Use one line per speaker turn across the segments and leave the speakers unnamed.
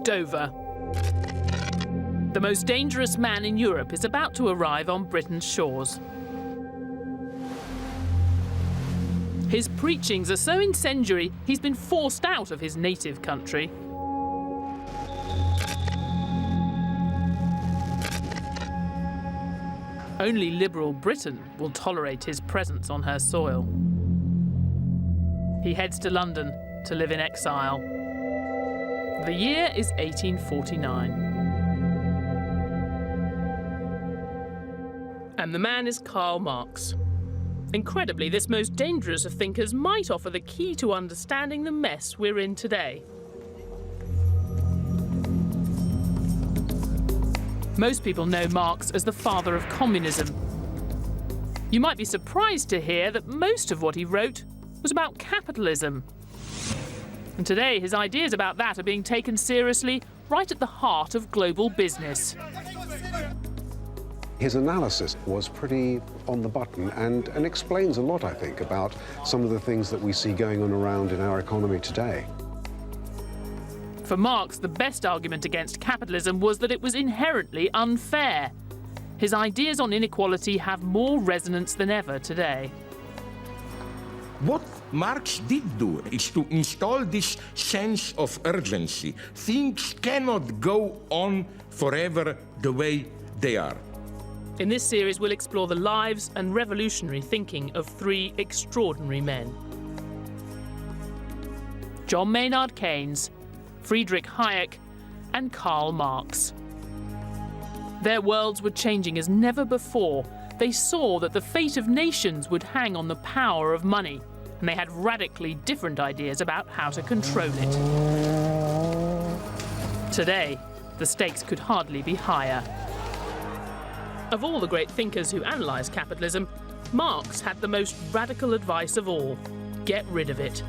Dover. The most dangerous man in Europe is about to arrive on Britain's shores. His preachings are so incendiary, he's been forced out of his native country. Only liberal Britain will tolerate his presence on her soil. He heads to London to live in exile. The year is 1849. And the man is Karl Marx. Incredibly, this most dangerous of thinkers might offer the key to understanding the mess we're in today. Most people know Marx as the father of communism. You might be surprised to hear that most of what he wrote was about capitalism. And today, his ideas about that are being taken seriously right at the heart of global business.
His analysis was pretty on the button and explains a lot, I think, about some of the things that we see going on around in our economy today.
For Marx, the best argument against capitalism was that it was inherently unfair. His ideas on inequality have more resonance than ever today.
What Marx did do is to install this sense of urgency. Things cannot go on forever the way they are.
In this series, we'll explore the lives and revolutionary thinking of three extraordinary men. John Maynard Keynes, Friedrich Hayek, and Karl Marx. Their worlds were changing as never before. They saw that the fate of nations would hang on the power of money, and they had radically different ideas about how to control it. Today, the stakes could hardly be higher. Of all the great thinkers who analysed capitalism, Marx had the most radical advice of all: get rid of it.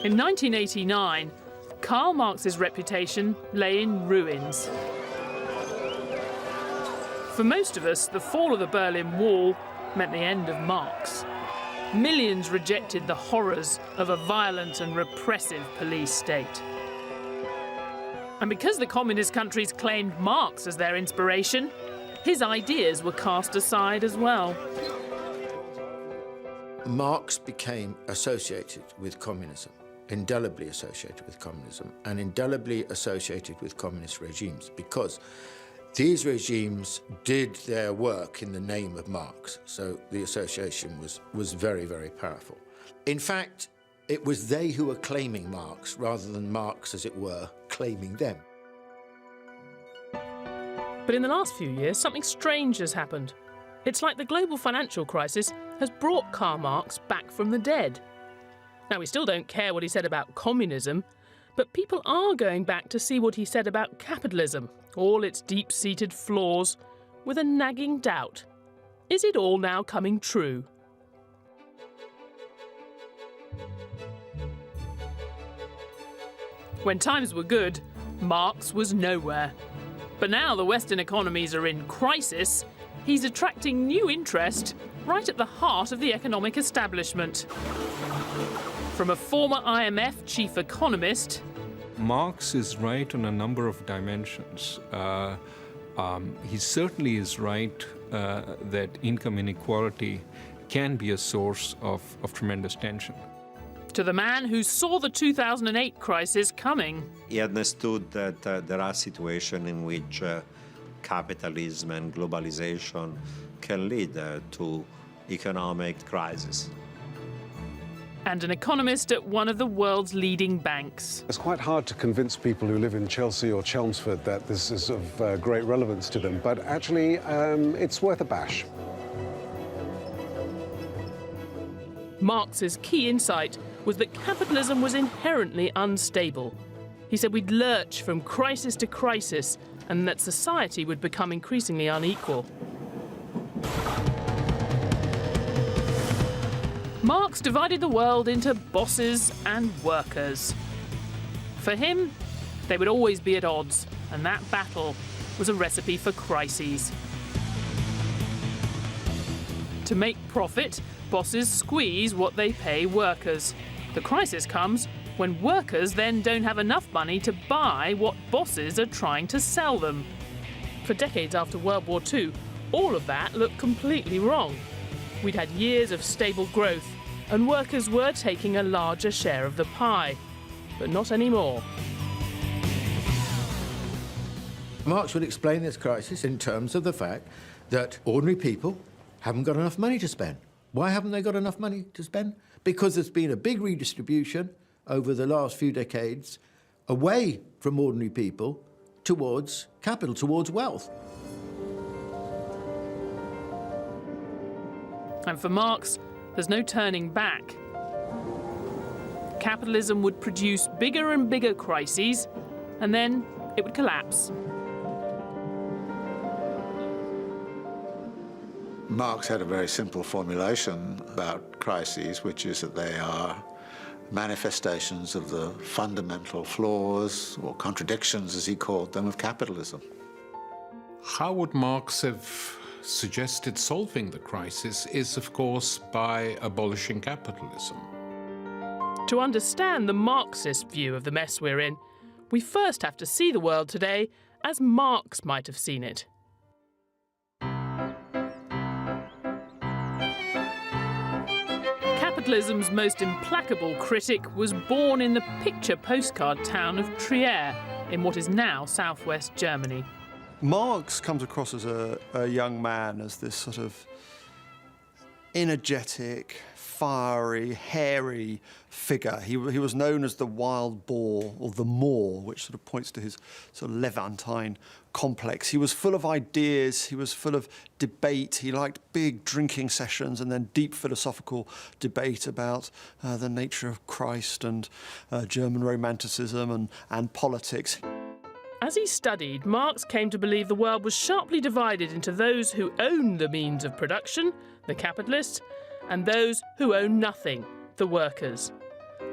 In 1989, Karl Marx's reputation lay in ruins. For most of us, the fall of the Berlin Wall meant the end of Marx. Millions rejected the horrors of a violent and repressive police state. And because the communist countries claimed Marx as their inspiration, his ideas were cast aside as well.
Marx became associated with communism, indelibly associated with communism, and indelibly associated with communist regimes, because these regimes did their work in the name of Marx, so the association was very, very powerful. In fact, it was they who were claiming Marx, rather than Marx, as it were, claiming them.
But in the last few years, something strange has happened. It's like the global financial crisis has brought Karl Marx back from the dead. Now, we still don't care what he said about communism, but people are going back to see what he said about capitalism, all its deep-seated flaws, with a nagging doubt. Is it all now coming true? When times were good, Marx was nowhere. But now the Western economies are in crisis, he's attracting new interest right at the heart of the economic establishment. From a former IMF chief economist,
Marx is right on a number of dimensions. He certainly is right that income inequality can be a source of tremendous tension.
to the man who saw the 2008 crisis coming.
He understood that there are situations in which capitalism and globalization can lead to economic crisis.
And an economist at one of the world's leading banks.
It's quite hard to convince people who live in Chelsea or Chelmsford that this is of great relevance to them, but actually it's worth a bash.
Marx's key insight was that capitalism was inherently unstable. He said we'd lurch from crisis to crisis and that society would become increasingly unequal. Marx divided the world into bosses and workers. For him, they would always be at odds, and that battle was a recipe for crises. To make profit, bosses squeeze what they pay workers. The crisis comes when workers then don't have enough money to buy what bosses are trying to sell them. For decades after World War II, all of that looked completely wrong. We'd had years of stable growth, and workers were taking a larger share of the pie. But not anymore.
Marx would explain this crisis in terms of the fact that ordinary people haven't got enough money to spend. Why haven't they got enough money to spend? Because there's been a big redistribution over the last few decades away from ordinary people towards capital, towards wealth.
And for Marx, there's no turning back. Capitalism would produce bigger and bigger crises, and then it would collapse.
Marx had a very simple formulation about crises, which is that they are manifestations of the fundamental flaws or contradictions, as he called them, of capitalism.
How would Marx have suggested solving the crisis is, of course, by abolishing capitalism.
To understand the Marxist view of the mess we're in, we first have to see the world today as Marx might have seen it. Capitalism's most implacable critic was born in the picture postcard town of Trier, in what is now southwest Germany.
Marx comes across as a young man, as this sort of energetic, fiery, hairy figure. He was known as the wild boar, or the Moor, which sort of points to his sort of Levantine complex. He was full of ideas, he was full of debate, he liked big drinking sessions and then deep philosophical debate about the nature of Christ and German Romanticism and politics.
As he studied, Marx came to believe the world was sharply divided into those who owned the means of production, the capitalists, and those who own nothing, the workers.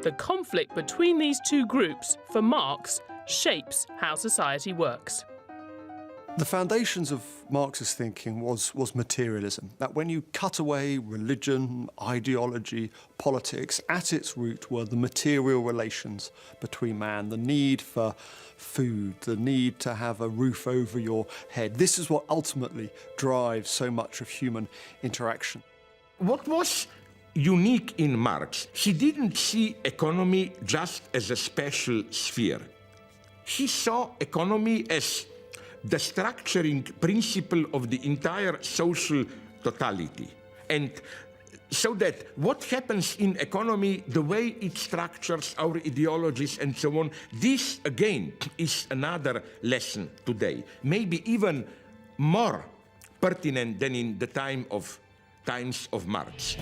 The conflict between these two groups, for Marx, shapes how society works.
The foundations of Marx's thinking was materialism, that when you cut away religion, ideology, politics, at its root were the material relations between man, the need for food, the need to have a roof over your head. This is what ultimately drives so much of human interaction.
What was unique in Marx, he didn't see economy just as a special sphere. He saw economy as the structuring principle of the entire social totality. And so that what happens in economy, the way it structures our ideologies and so on, this again is another lesson today, maybe even more pertinent than in the times of Marx.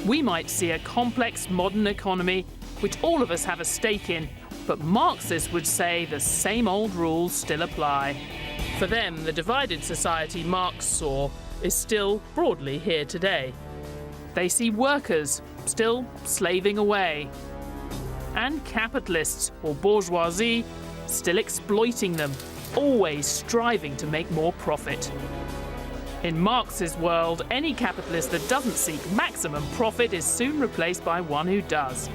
We might see a complex modern economy which all of us have a stake in, but Marxists would say the same old rules still apply. For them, the divided society Marx saw is still broadly here today. They see workers still slaving away, and capitalists or bourgeoisie still exploiting them, always striving to make more profit. In Marx's world, any capitalist that doesn't seek maximum profit is soon replaced by one who does.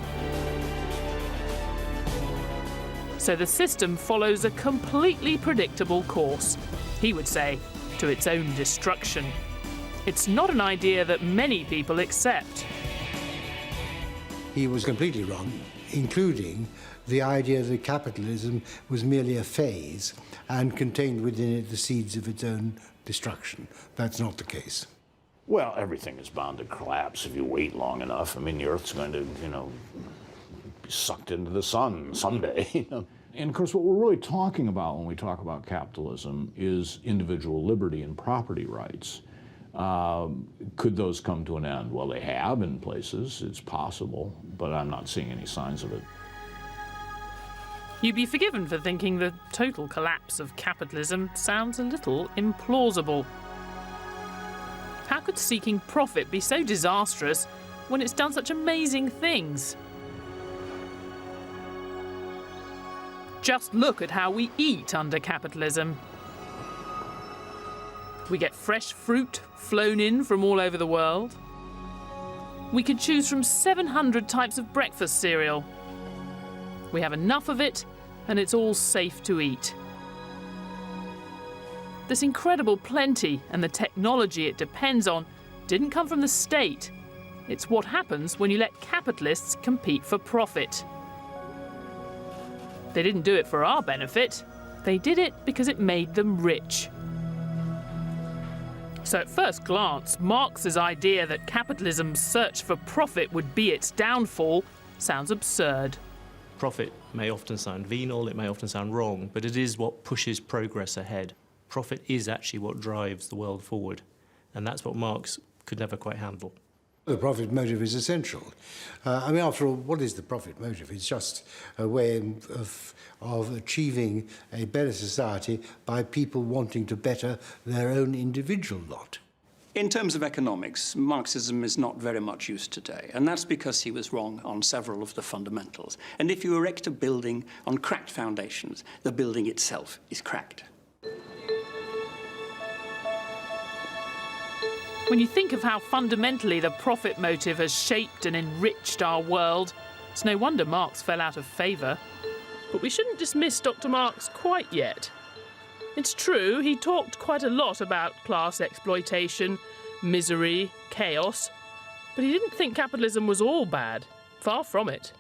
So the system follows a completely predictable course, he would say, to its own destruction. It's not an idea that many people accept.
He was completely wrong, including the idea that capitalism was merely a phase and contained within it the seeds of its own destruction. That's not the case.
Well, everything is bound to collapse if you wait long enough. I mean, the Earth's going to, be sucked into the sun someday. And of course, what we're really talking about when we talk about capitalism is individual liberty and property rights. Could those come to an end? Well, they have in places. It's possible, but I'm not seeing any signs of it.
You'd be forgiven for thinking the total collapse of capitalism sounds a little implausible. How could seeking profit be so disastrous when it's done such amazing things? Just look at how we eat under capitalism. We get fresh fruit flown in from all over the world. We can choose from 700 types of breakfast cereal. We have enough of it, and it's all safe to eat. This incredible plenty and the technology it depends on didn't come from the state. It's what happens when you let capitalists compete for profit. They didn't do it for our benefit. They did it because it made them rich. So at first glance, Marx's idea that capitalism's search for profit would be its downfall sounds absurd.
Profit may often sound venal, it may often sound wrong, but it is what pushes progress ahead. Profit is actually what drives the world forward, and that's what Marx could never quite handle.
The profit motive is essential. I mean, after all, what is the profit motive? It's just a way of achieving a better society by people wanting to better their own individual lot.
In terms of economics, Marxism is not very much used today, and that's because he was wrong on several of the fundamentals. And if you erect a building on cracked foundations, the building itself is cracked.
When you think of how fundamentally the profit motive has shaped and enriched our world, it's no wonder Marx fell out of favour. But we shouldn't dismiss Dr. Marx quite yet. It's true, he talked quite a lot about class exploitation, misery, chaos, but he didn't think capitalism was all bad. Far from it.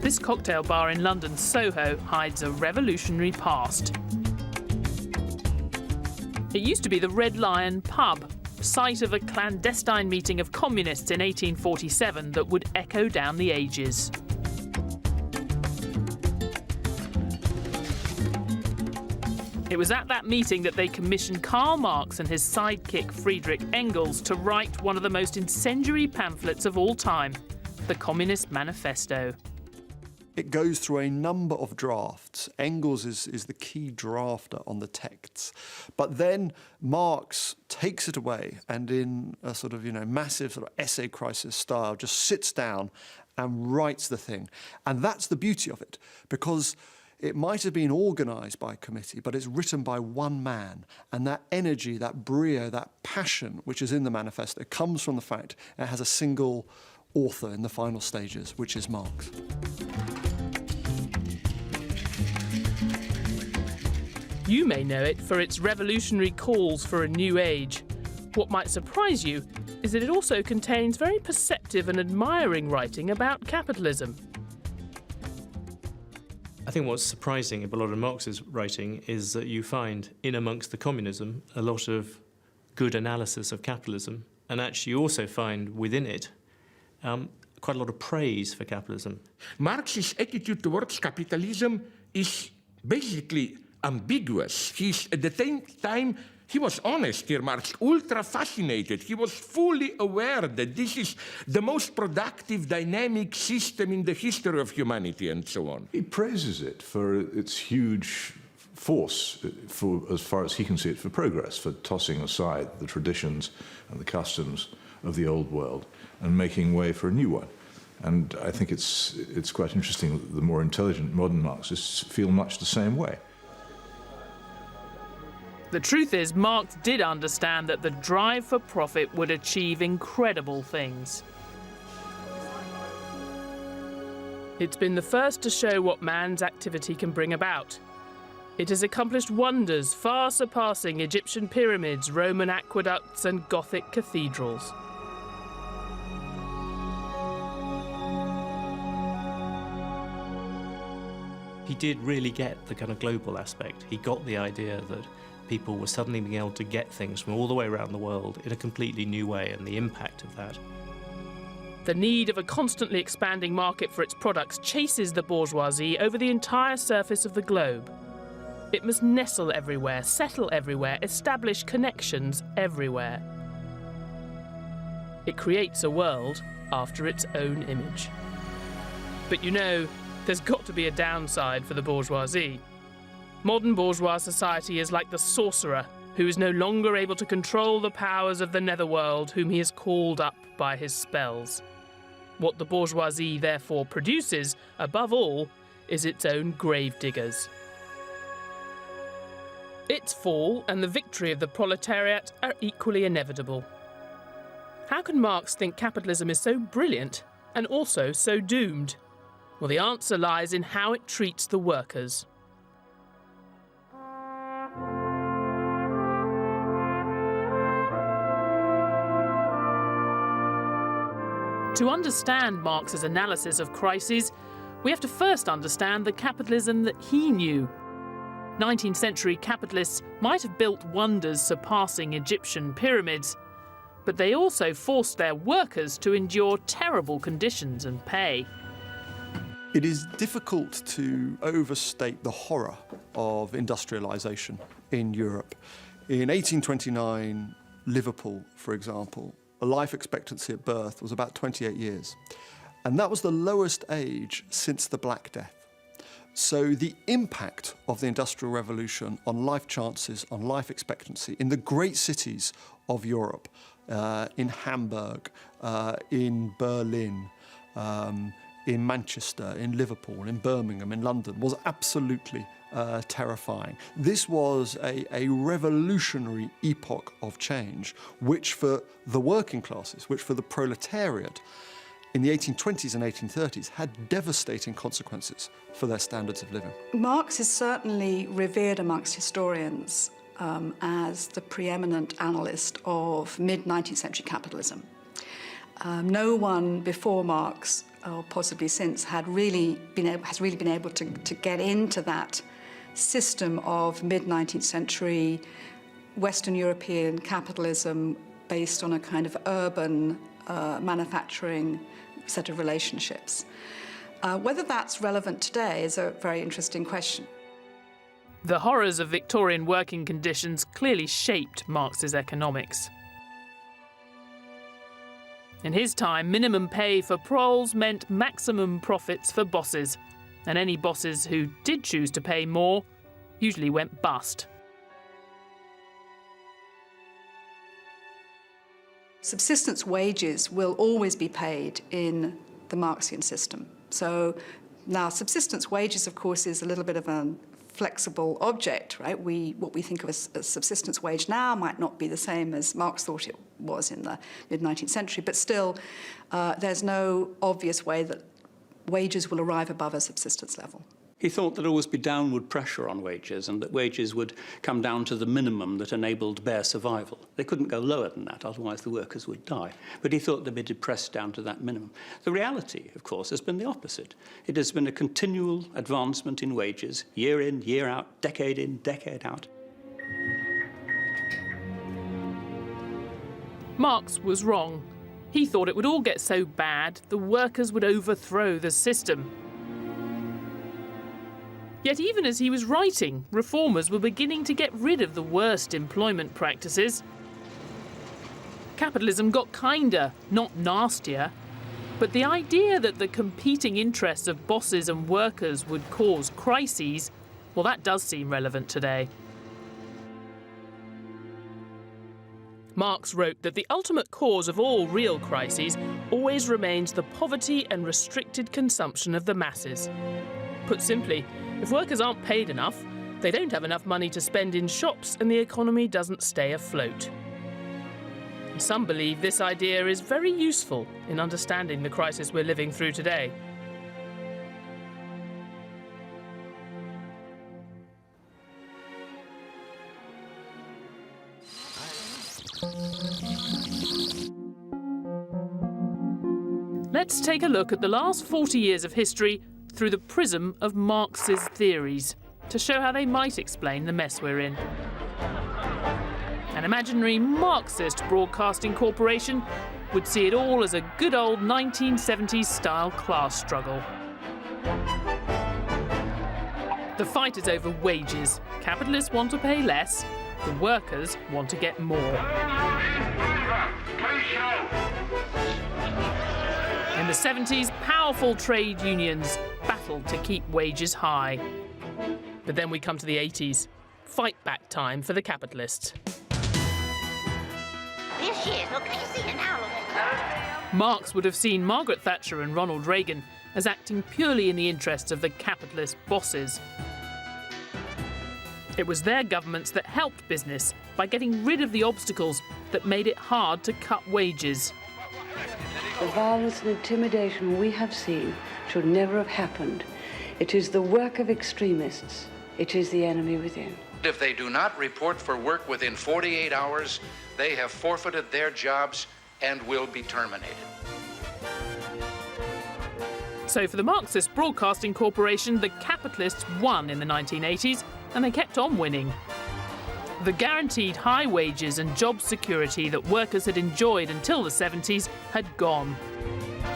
This cocktail bar in London's Soho hides a revolutionary past. It used to be the Red Lion pub, site of a clandestine meeting of communists in 1847 that would echo down the ages. It was at that meeting that they commissioned Karl Marx and his sidekick Friedrich Engels to write one of the most incendiary pamphlets of all time, the Communist Manifesto.
It goes through a number of drafts. Engels is the key drafter on the texts. But then Marx takes it away and in a sort of, massive sort of essay crisis style just sits down and writes the thing. And that's the beauty of it, because it might have been organised by a committee, but it's written by one man. And that energy, that brio, that passion which is in the manifesto comes from the fact it has a single author in the final stages, which is Marx.
You may know it for its revolutionary calls for a new age. What might surprise you is that it also contains very perceptive and admiring writing about capitalism.
I think what's surprising about a lot of Marx's writing is that you find in amongst the communism a lot of good analysis of capitalism, and actually you also find within it quite a lot of praise for capitalism.
Marx's attitude towards capitalism is basically ambiguous. At the same time, he was honest here, Marx, ultra fascinated. He was fully aware that this is the most productive, dynamic system in the history of humanity and so on.
He praises it for its huge force, for, as far as he can see it, for progress, for tossing aside the traditions and the customs of the old world and making way for a new one. And I think it's quite interesting that the more intelligent modern Marxists feel much the same way.
The truth is, Marx did understand that the drive for profit would achieve incredible things. It's been the first to show what man's activity can bring about. It has accomplished wonders far surpassing Egyptian pyramids, Roman aqueducts, and Gothic cathedrals.
He did really get the kind of global aspect. He got the idea that people were suddenly being able to get things from all the way around the world in a completely new way, and the impact of that.
The need of a constantly expanding market for its products chases the bourgeoisie over the entire surface of the globe. It must nestle everywhere, settle everywhere, establish connections everywhere. It creates a world after its own image. But there's got to be a downside for the bourgeoisie. Modern bourgeois society is like the sorcerer who is no longer able to control the powers of the netherworld whom he has called up by his spells. What the bourgeoisie therefore produces, above all, is its own gravediggers. Its fall and the victory of the proletariat are equally inevitable. How can Marx think capitalism is so brilliant and also so doomed? Well, the answer lies in how it treats the workers. To understand Marx's analysis of crises, we have to first understand the capitalism that he knew. 19th century capitalists might have built wonders surpassing Egyptian pyramids, but they also forced their workers to endure terrible conditions and pay.
It is difficult to overstate the horror of industrialisation in Europe. In 1829, Liverpool, for example, a life expectancy at birth was about 28 years. And that was the lowest age since the Black Death. So the impact of the Industrial Revolution on life chances, on life expectancy in the great cities of Europe, in Hamburg, in Berlin, in Manchester, in Liverpool, in Birmingham, in London, was absolutely terrifying. This was a revolutionary epoch of change, which for the working classes, which for the proletariat, in the 1820s and 1830s had devastating consequences for their standards of living.
Marx is certainly revered amongst historians as the preeminent analyst of mid-19th century capitalism. No one before Marx, or possibly since, has really been able to get into that system of mid-19th century Western European capitalism based on a kind of urban manufacturing set of relationships. Whether that's relevant today is a very interesting question.
The horrors of Victorian working conditions clearly shaped Marx's economics. In his time, minimum pay for proles meant maximum profits for bosses, and any bosses who did choose to pay more usually went bust.
Subsistence wages will always be paid in the Marxian system. So now subsistence wages, of course, is a little bit of a flexible object, right? What we think of as a subsistence wage now might not be the same as Marx thought it was in the mid-19th century, but still there's no obvious way that wages will arrive above a subsistence level.
He thought there'd always be downward pressure on wages and that wages would come down to the minimum that enabled bare survival. They couldn't go lower than that, otherwise the workers would die. But he thought they'd be depressed down to that minimum. The reality, of course, has been the opposite. It has been a continual advancement in wages, year in, year out, decade in, decade out.
Marx was wrong. He thought it would all get so bad the workers would overthrow the system. Yet even as he was writing, reformers were beginning to get rid of the worst employment practices. Capitalism got kinder, not nastier. But the idea that the competing interests of bosses and workers would cause crises, well, that does seem relevant today. Marx wrote that the ultimate cause of all real crises always remains the poverty and restricted consumption of the masses. Put simply, if workers aren't paid enough, they don't have enough money to spend in shops and the economy doesn't stay afloat. And some believe this idea is very useful in understanding the crisis we're living through today. Let's take a look at the last 40 years of history through the prism of Marx's theories, to show how they might explain the mess we're in. An imaginary Marxist broadcasting corporation would see it all as a good old 1970s-style class struggle. The fight is over wages. Capitalists want to pay less, the workers want to get more. In the 70s, powerful trade unions battled to keep wages high. But then we come to the 80s. Fight back time for the capitalists.
This year, look, can you see an owl?
Marx would have seen Margaret Thatcher and Ronald Reagan as acting purely in the interests of the capitalist bosses. It was their governments that helped business by getting rid of the obstacles that made it hard to cut wages.
The violence and intimidation we have seen should never have happened. It is the work of extremists. It is the enemy within.
If they do not report for work within 48 hours, they have forfeited their jobs and will be terminated.
So for the Marxist Broadcasting Corporation, the capitalists won in the 1980s, and they kept on winning. The guaranteed high wages and job security that workers had enjoyed until the 70s had gone.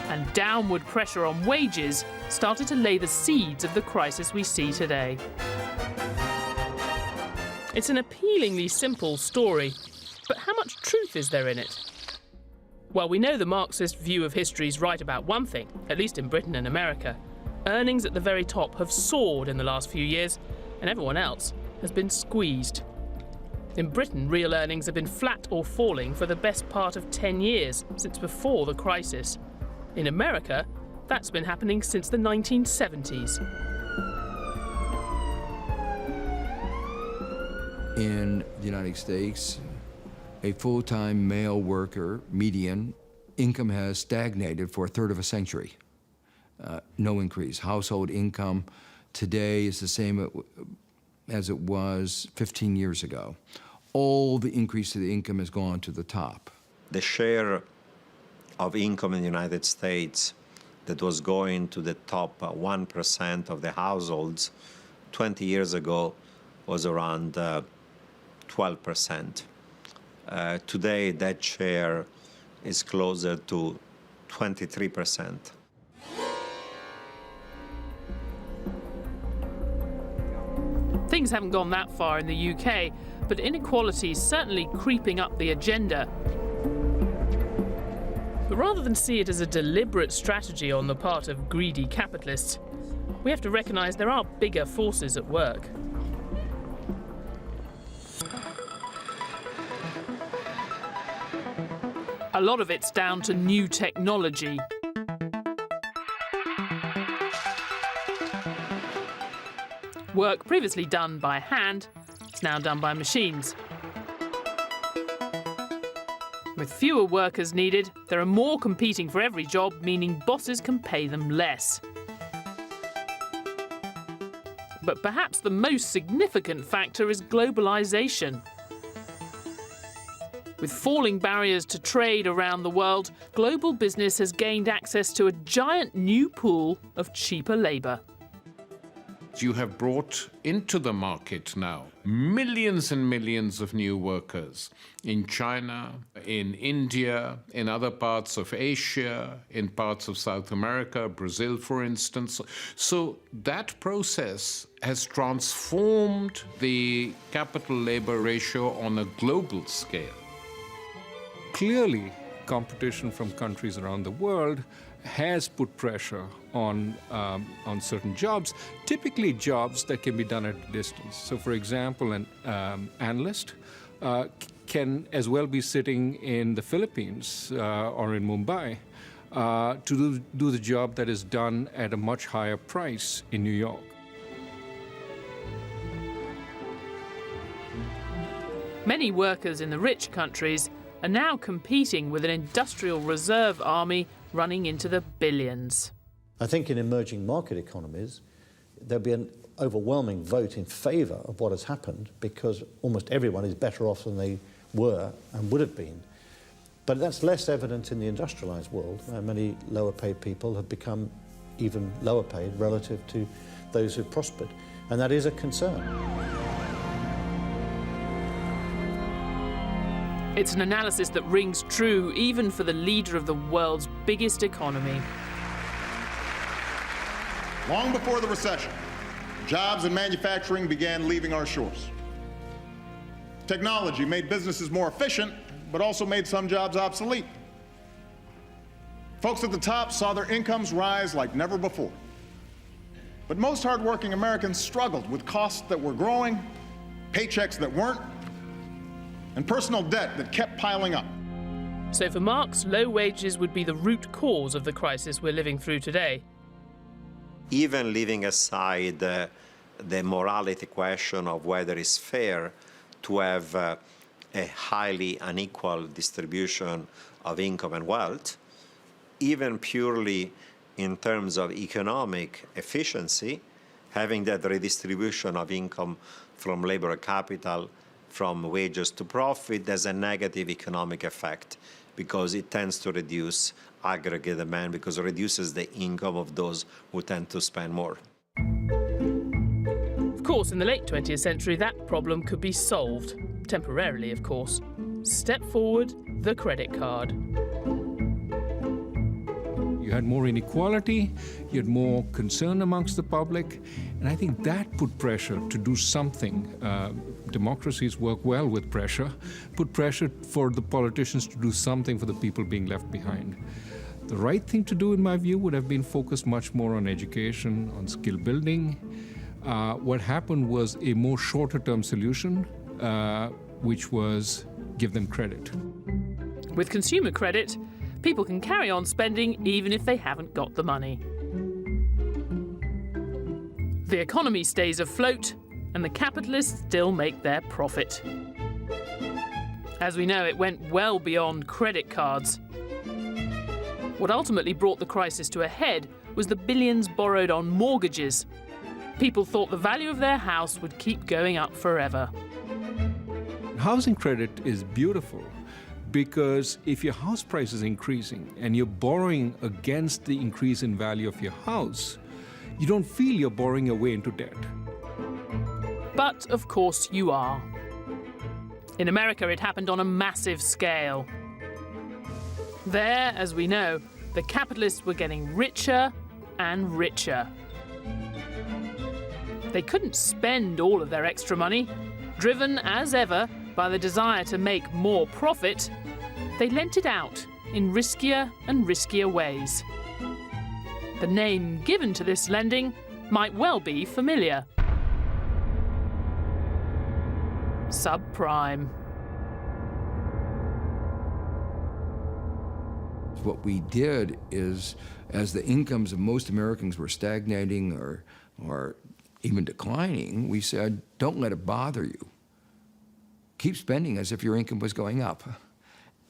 And downward pressure on wages started to lay the seeds of the crisis we see today. It's an appealingly simple story, but how much truth is there in it? Well, we know the Marxist view of history is right about one thing, at least in Britain and America. Earnings at the very top have soared in the last few years, and everyone else has been squeezed. In Britain, real earnings have been flat or falling for the best part of 10 years, since before the crisis. In America, that's been happening since the 1970s.
In the United States, a full-time male worker, median, income has stagnated for a third of a century. No increase. Household income today is the same as it was 15 years ago. All the increase of the income has gone to the top.
The share of income in the United States that was going to the top 1% of the households 20 years ago was around 12%. Today, that share is closer to 23%.
Things haven't gone that far in the UK, but inequality is certainly creeping up the agenda. But rather than see it as a deliberate strategy on the part of greedy capitalists, we have to recognise there are bigger forces at work. A lot of it's down to new technology. Work previously done by hand is now done by machines. With fewer workers needed, there are more competing for every job, meaning bosses can pay them less. But perhaps the most significant factor is globalization. With falling barriers to trade around the world, global business has gained access to a giant new pool of cheaper labour.
You have brought into the market now millions and millions of new workers in China, in India, in other parts of Asia, in parts of South America, Brazil, for instance. So that process has transformed the capital-labor ratio on a global scale.
Clearly, competition from countries around the world has put pressure on certain jobs, typically jobs that can be done at a distance. So, for example, an analyst can as well be sitting in the Philippines or in Mumbai to do the job that is done at a much higher price in New York.
Many workers in the rich countries are now competing with an industrial reserve army running into the billions.
I think in emerging market economies, there'll be an overwhelming vote in favour of what has happened because almost everyone is better off than they were and would have been. But that's less evident in the industrialised world, where many lower paid people have become even lower paid relative to those who've prospered. And that is a concern.
It's an analysis that rings true even for the leader of the world's biggest economy.
Long before the recession, jobs and manufacturing began leaving our shores. Technology made businesses more efficient, but also made some jobs obsolete. Folks at the top saw their incomes rise like never before. But most hardworking Americans struggled with costs that were growing, paychecks that weren't, and personal debt that kept piling up.
So for Marx, low wages would be the root cause of the crisis we're living through today.
Even leaving aside the morality question of whether it's fair to have a highly unequal distribution of income and wealth, even purely in terms of economic efficiency, having that redistribution of income from labor and capital, from wages to profit, has a negative economic effect because it tends to reduce aggregate demand because it reduces the income of those who tend to spend more.
Of course, in the late 20th century, that problem could be solved. Temporarily, of course. Step forward, the credit card.
You had more inequality, you had more concern amongst the public, and I think that put pressure to do something. Democracies work well with pressure, put pressure for the politicians to do something for the people being left behind. The right thing to do, in my view, would have been focused much more on education, on skill building. What happened was a more shorter-term solution, which was give them credit.
With consumer credit, people can carry on spending even if they haven't got the money. The economy stays afloat, and the capitalists still make their profit. As we know, it went well beyond credit cards. What ultimately brought the crisis to a head was the billions borrowed on mortgages. People thought the value of their house would keep going up forever.
Housing credit is beautiful because if your house price is increasing and you're borrowing against the increase in value of your house, you don't feel you're borrowing your way into debt.
But of course you are. In America, it happened on a massive scale. There, as we know, the capitalists were getting richer and richer. They couldn't spend all of their extra money. Driven, as ever, by the desire to make more profit, they lent it out in riskier and riskier ways. The name given to this lending might well be familiar. Subprime.
What we did is, as the incomes of most Americans were stagnating or even declining, we said, don't let it bother you. Keep spending as if your income was going up.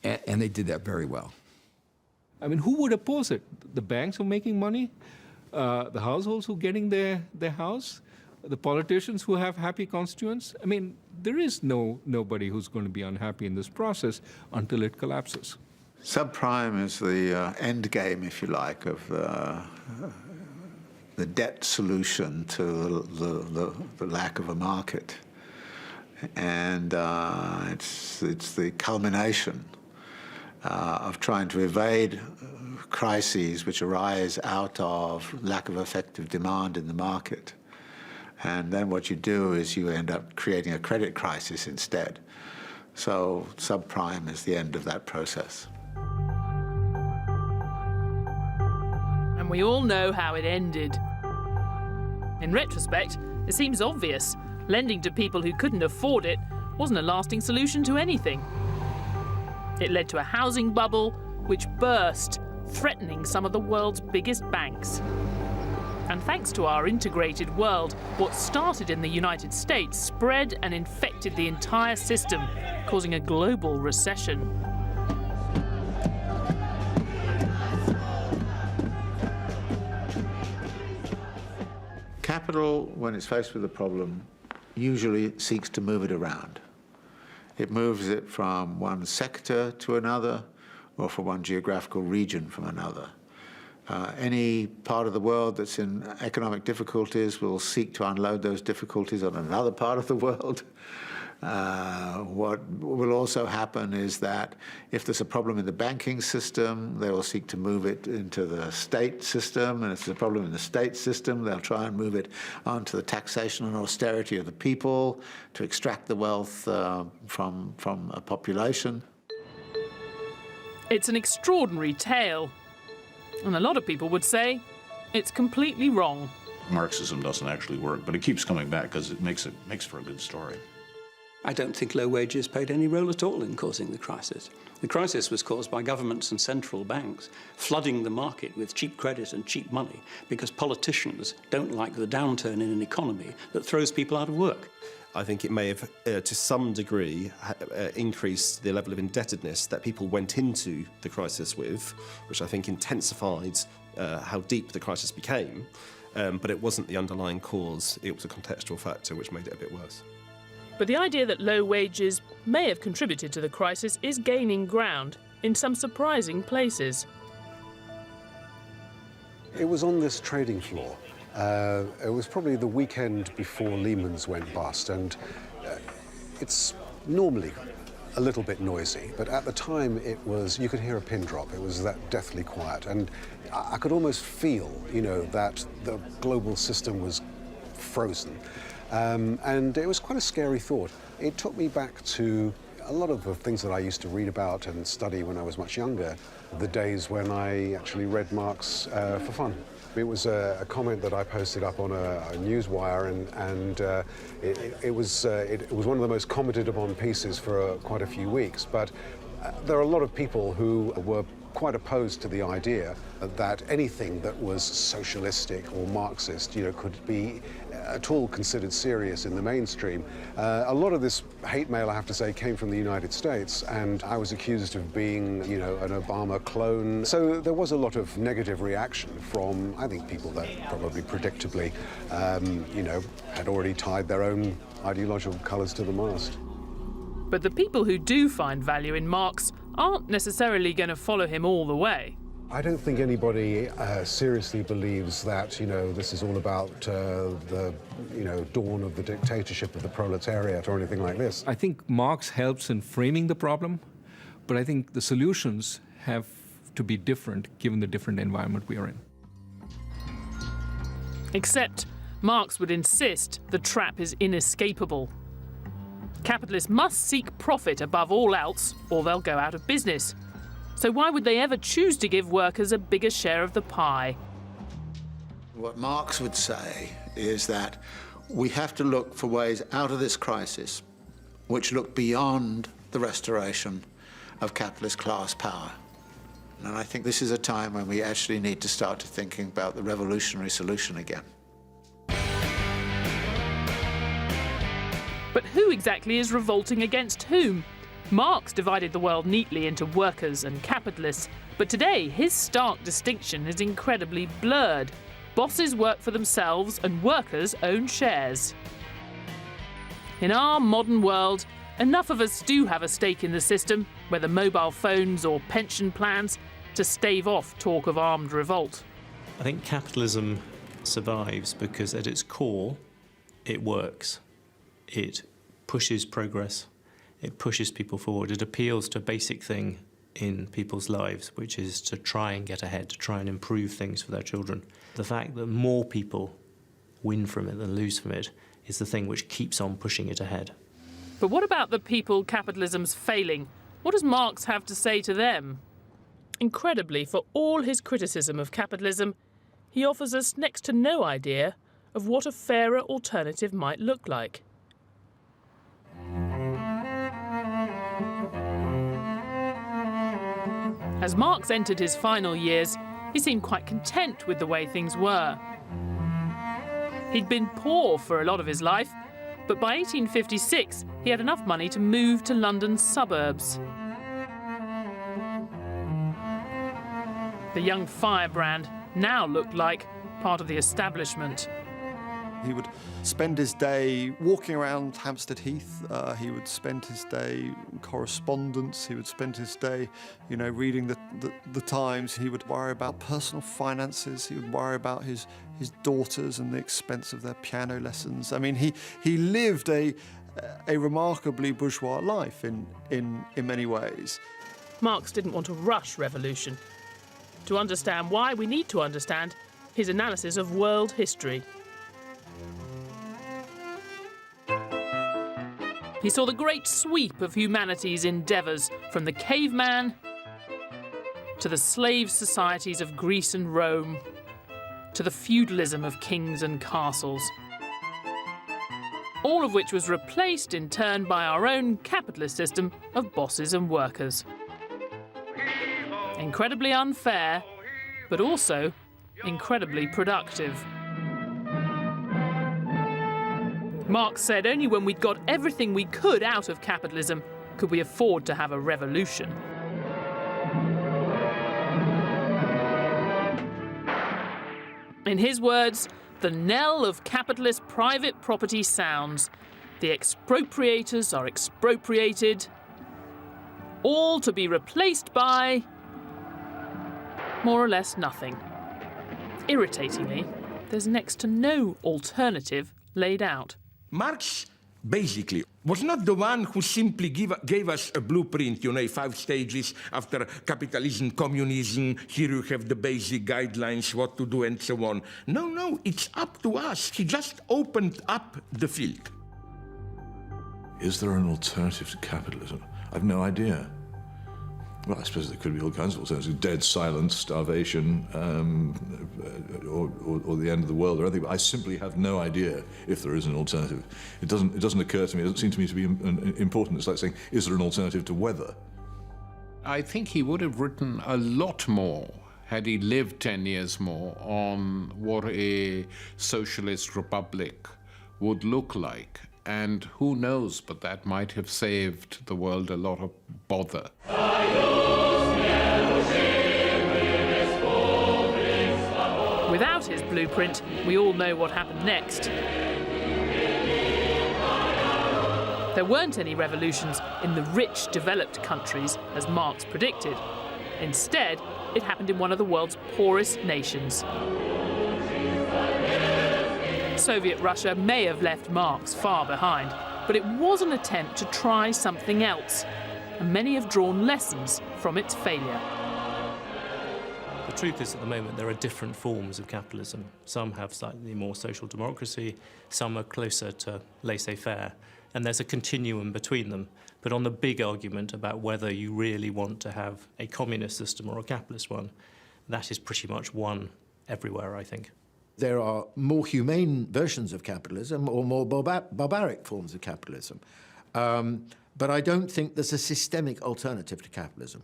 And they did that very well.
I mean, who would oppose it? The banks who are making money? The households who are getting their house? The politicians who have happy constituents? I mean, there is nobody who's going to be unhappy in this process until it collapses.
Subprime is the end game, if you like, of the debt solution to the lack of a market. And it's the culmination of trying to evade crises which arise out of lack of effective demand in the market. And then what you do is you end up creating a credit crisis instead. So subprime is the end of that process.
And we all know how it ended. In retrospect, it seems obvious. Lending to people who couldn't afford it wasn't a lasting solution to anything. It led to a housing bubble which burst, threatening some of the world's biggest banks. And thanks to our integrated world, what started in the United States spread and infected the entire system, causing a global recession.
Capital, when it's faced with a problem, usually seeks to move it around. It moves it from one sector to another, or from one geographical region from another. Any part of the world that's in economic difficulties will seek to unload those difficulties on another part of the world. What will also happen is that if there's a problem in the banking system, they will seek to move it into the state system, and if there's a problem in the state system, they'll try and move it onto the taxation and austerity of the people to extract the wealth from a population.
It's an extraordinary tale, and a lot of people would say it's completely wrong.
Marxism doesn't actually work, but it keeps coming back because it makes for a good story.
I don't think low wages played any role at all in causing the crisis. The crisis was caused by governments and central banks flooding the market with cheap credit and cheap money because politicians don't like the downturn in an economy that throws people out of work.
I think it may have, to some degree, increased the level of indebtedness that people went into the crisis with, which I think intensified how deep the crisis became. But it wasn't the underlying cause, it was a contextual factor which made it a bit worse.
But the idea that low wages may have contributed to the crisis is gaining ground in some surprising places.
It was on this trading floor. It was probably the weekend before Lehman's went bust, and it's normally a little bit noisy, but at the time it was, you could hear a pin drop. It was that deathly quiet, and I could almost feel, you know, that the global system was frozen. And it was quite a scary thought. It took me back to a lot of the things that I used to read about and study when I was much younger, the days when I actually read Marx for fun. It was a comment that I posted up on a newswire, and it was one of the most commented upon pieces for quite a few weeks. But there are a lot of people who were quite opposed to the idea that anything that was socialistic or Marxist, you know, could be at all considered serious in the mainstream. A lot of this hate mail, I have to say, came from the United States, and I was accused of being, you know, an Obama clone. So there was a lot of negative reaction from, I think, people that probably predictably, you know, had already tied their own ideological colours to the mast.
But the people who do find value in Marx aren't necessarily going to follow him all the way.
I don't think anybody seriously believes that, you know, this is all about the, you know, dawn of the dictatorship of the proletariat or anything like this.
I think Marx helps in framing the problem, but I think the solutions have to be different given the different environment we are in.
Except Marx would insist the trap is inescapable. Capitalists must seek profit above all else, or they'll go out of business. So why would they ever choose to give workers a bigger share of the pie?
What Marx would say is that we have to look for ways out of this crisis which look beyond the restoration of capitalist class power. And I think this is a time when we actually need to start to thinking about the revolutionary solution again.
But who exactly is revolting against whom? Marx divided the world neatly into workers and capitalists, but today his stark distinction is incredibly blurred. Bosses work for themselves and workers own shares. In our modern world, enough of us do have a stake in the system, whether mobile phones or pension plans, to stave off talk of armed revolt.
I think capitalism survives because at its core, it works. It pushes progress. It pushes people forward. It appeals to a basic thing in people's lives, which is to try and get ahead, to try and improve things for their children. The fact that more people win from it than lose from it is the thing which keeps on pushing it ahead.
But what about the people capitalism's failing? What does Marx have to say to them? Incredibly, for all his criticism of capitalism, he offers us next to no idea of what a fairer alternative might look like. As Marx entered his final years, he seemed quite content with the way things were. He'd been poor for a lot of his life, but by 1856 he had enough money to move to London's suburbs. The young firebrand now looked like part of the establishment.
He would spend his day walking around Hampstead Heath. He would spend his day in correspondence. He would spend his day, you know, reading the Times. He would worry about personal finances. He would worry about his daughters and the expense of their piano lessons. I mean, he lived a remarkably bourgeois life in many ways.
Marx didn't want to rush revolution. To understand why, we need to understand his analysis of world history. He saw the great sweep of humanity's endeavours, from the caveman to the slave societies of Greece and Rome, to the feudalism of kings and castles. all of which was replaced in turn by our own capitalist system of bosses and workers. Incredibly unfair, but also incredibly productive. Marx said only when we'd got everything we could out of capitalism could we afford to have a revolution. In his words, the knell of capitalist private property sounds. The expropriators are expropriated, all to be replaced by more or less nothing. Irritatingly, there's next to no alternative laid out.
Marx, basically, was not the one who simply gave us a blueprint, 5 stages after capitalism, communism, here you have the basic guidelines, what to do, and so on. No, it's up to us. He just opened up the field.
Is there an alternative to capitalism? I've no idea. Well, I suppose there could be all kinds of alternatives: dead silence, starvation, or the end of the world, or anything. But I simply have no idea if there is an alternative. It doesn't occur to me. It doesn't seem to me to be important. It's like saying, is there an alternative to weather?
I think he would have written a lot more had he lived 10 years more on what a socialist republic would look like. And who knows, but that might have saved the world a lot of bother.
Without his blueprint, we all know what happened next. There weren't any revolutions in the rich, developed countries, as Marx predicted. Instead, it happened in one of the world's poorest nations. Soviet Russia may have left Marx far behind, but it was an attempt to try something else, and many have drawn lessons from its failure.
The truth is, at the moment, there are different forms of capitalism. Some have slightly more social democracy, some are closer to laissez-faire, and there's a continuum between them. But on the big argument about whether you really want to have a communist system or a capitalist one, that is pretty much won everywhere, I think.
There are more humane versions of capitalism or more barbaric forms of capitalism. But I don't think there's a systemic alternative to capitalism.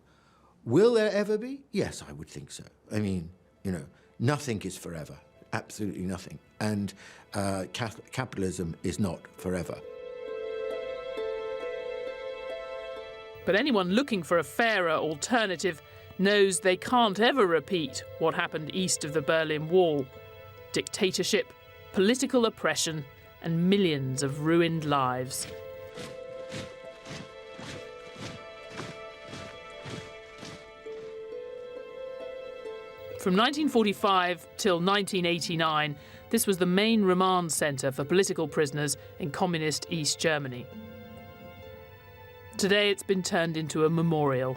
Will there ever be? Yes, I would think so. I mean, nothing is forever, absolutely nothing. And capitalism is not forever.
But anyone looking for a fairer alternative knows they can't ever repeat what happened east of the Berlin Wall. Dictatorship, political oppression, and millions of ruined lives. From 1945 till 1989, this was the main remand centre for political prisoners in communist East Germany. Today it's been turned into a memorial.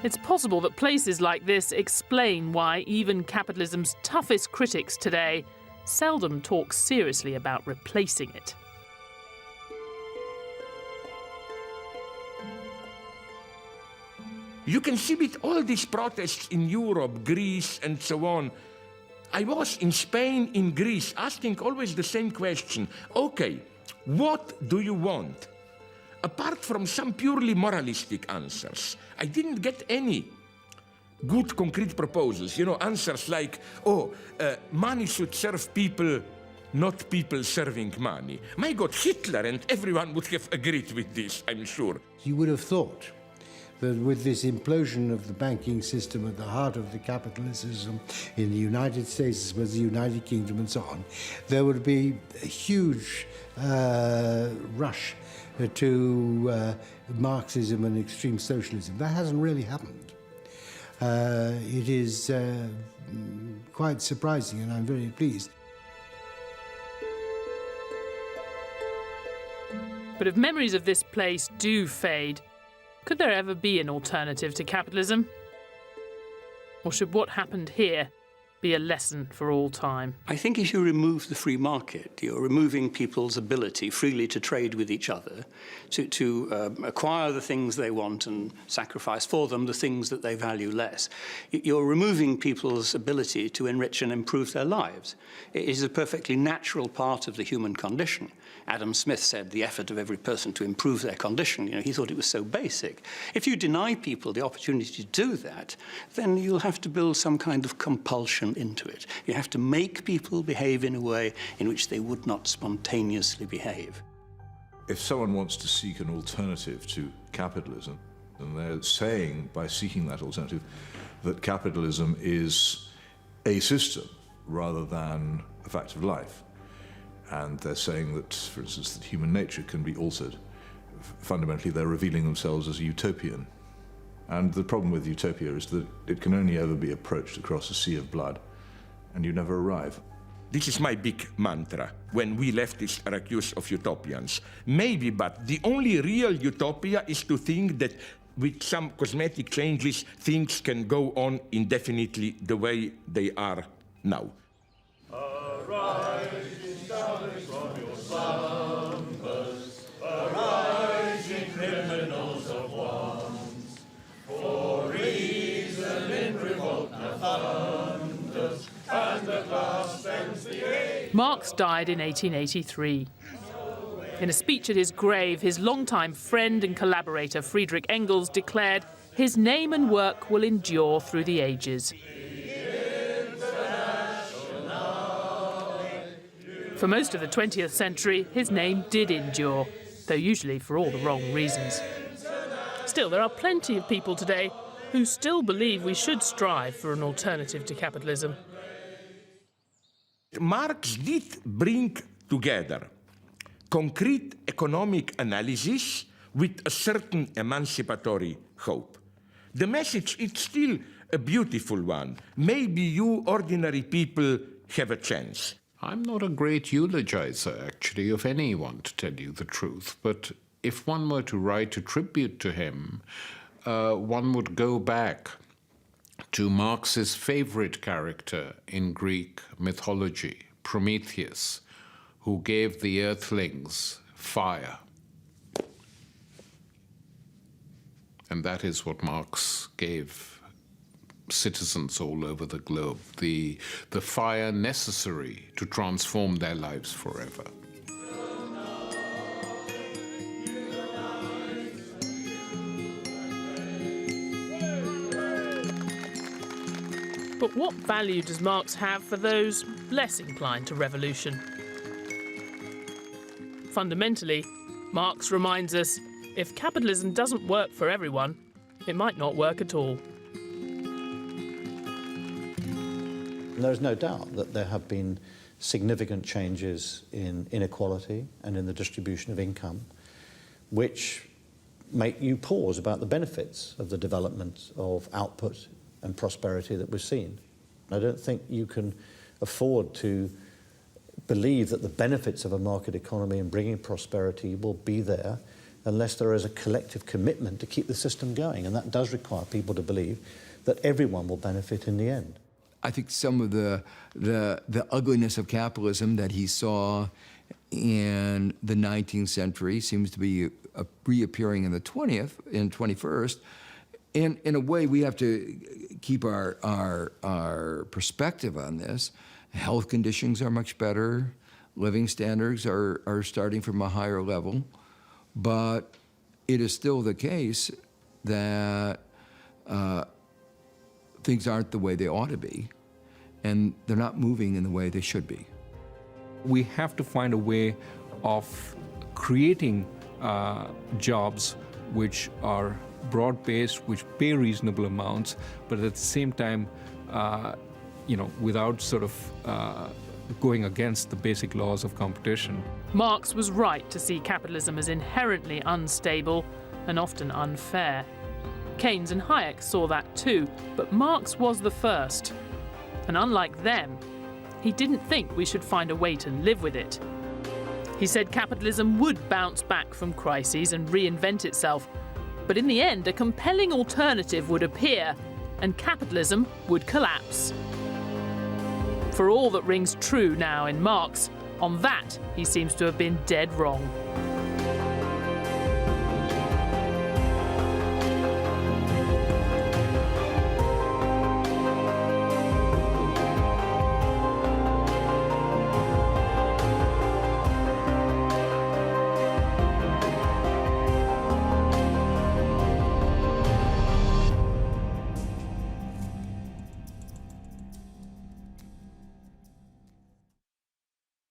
It's possible that places like this explain why even capitalism's toughest critics today seldom talk seriously about replacing it.
You can see with all these protests in Europe, Greece, and so on. I was in Spain, in Greece, asking always the same question. Okay, what do you want? Apart from some purely moralistic answers, I didn't get any good concrete proposals. Answers like, money should serve people, not people serving money. My God, Hitler and everyone would have agreed with this, I'm sure.
You would have thought that with this implosion of the banking system at the heart of the capitalism in the United States, as well as the United Kingdom and so on, there would be a huge rush to Marxism and extreme socialism. That hasn't really happened. It is quite surprising, and I'm very pleased.
But if memories of this place do fade, could there ever be an alternative to capitalism? Or should what happened here be a lesson for all time.
I think if you remove the free market, you're removing people's ability freely to trade with each other, to acquire the things they want and sacrifice for them the things that they value less. You're removing people's ability to enrich and improve their lives. It is a perfectly natural part of the human condition. Adam Smith said the effort of every person to improve their condition, he thought it was so basic. If you deny people the opportunity to do that, then you'll have to build some kind of compulsion into it. You have to make people behave in a way in which they would not spontaneously behave.
If someone wants to seek an alternative to capitalism, then they're saying, by seeking that alternative, that capitalism is a system rather than a fact of life. And they're saying that, for instance, that human nature can be altered. Fundamentally, they're revealing themselves as a utopian. And the problem with utopia is that it can only ever be approached across a sea of blood, and you never arrive.
This is my big mantra when we leftists are accused of utopians. Maybe, but the only real utopia is to think that with some cosmetic changes, things can go on indefinitely the way they are now.
Marx died in 1883. In a speech at his grave, his longtime friend and collaborator Friedrich Engels declared his name and work will endure through the ages. For most of the 20th century, his name did endure, though usually for all the wrong reasons. Still, there are plenty of people today who still believe we should strive for an alternative to capitalism.
Marx did bring together concrete economic analysis with a certain emancipatory hope. The message is still a beautiful one. Maybe you ordinary people have a chance.
I'm not a great eulogizer, actually, of anyone, to tell you the truth. But if one were to write a tribute to him, one would go back to Marx's favorite character in Greek mythology, Prometheus, who gave the earthlings fire. And that is what Marx gave citizens all over the globe, the fire necessary to transform their lives forever.
But what value does Marx have for those less inclined to revolution? Fundamentally, Marx reminds us, if capitalism doesn't work for everyone, it might not work at all.
There's no doubt that there have been significant changes in inequality and in the distribution of income, which make you pause about the benefits of the development of output and prosperity that we've seen. I don't think you can afford to believe that the benefits of a market economy and bringing prosperity will be there unless there is a collective commitment to keep the system going. And that does require people to believe that everyone will benefit in the end.
I think some of the ugliness of capitalism that he saw in the 19th century seems to be reappearing in the 20th and 21st. In a way, we have to keep our perspective on this. Health conditions are much better. Living standards are starting from a higher level. But it is still the case that things aren't the way they ought to be, and they're not moving in the way they should be.
We have to find a way of creating jobs which are broad-based, which pay reasonable amounts, but at the same time, without sort of going against the basic laws of competition.
Marx was right to see capitalism as inherently unstable and often unfair. Keynes and Hayek saw that too, but Marx was the first. And unlike them, he didn't think we should find a way to live with it. He said capitalism would bounce back from crises and reinvent itself, but in the end, a compelling alternative would appear, and capitalism would collapse. For all that rings true now in Marx, on that he seems to have been dead wrong.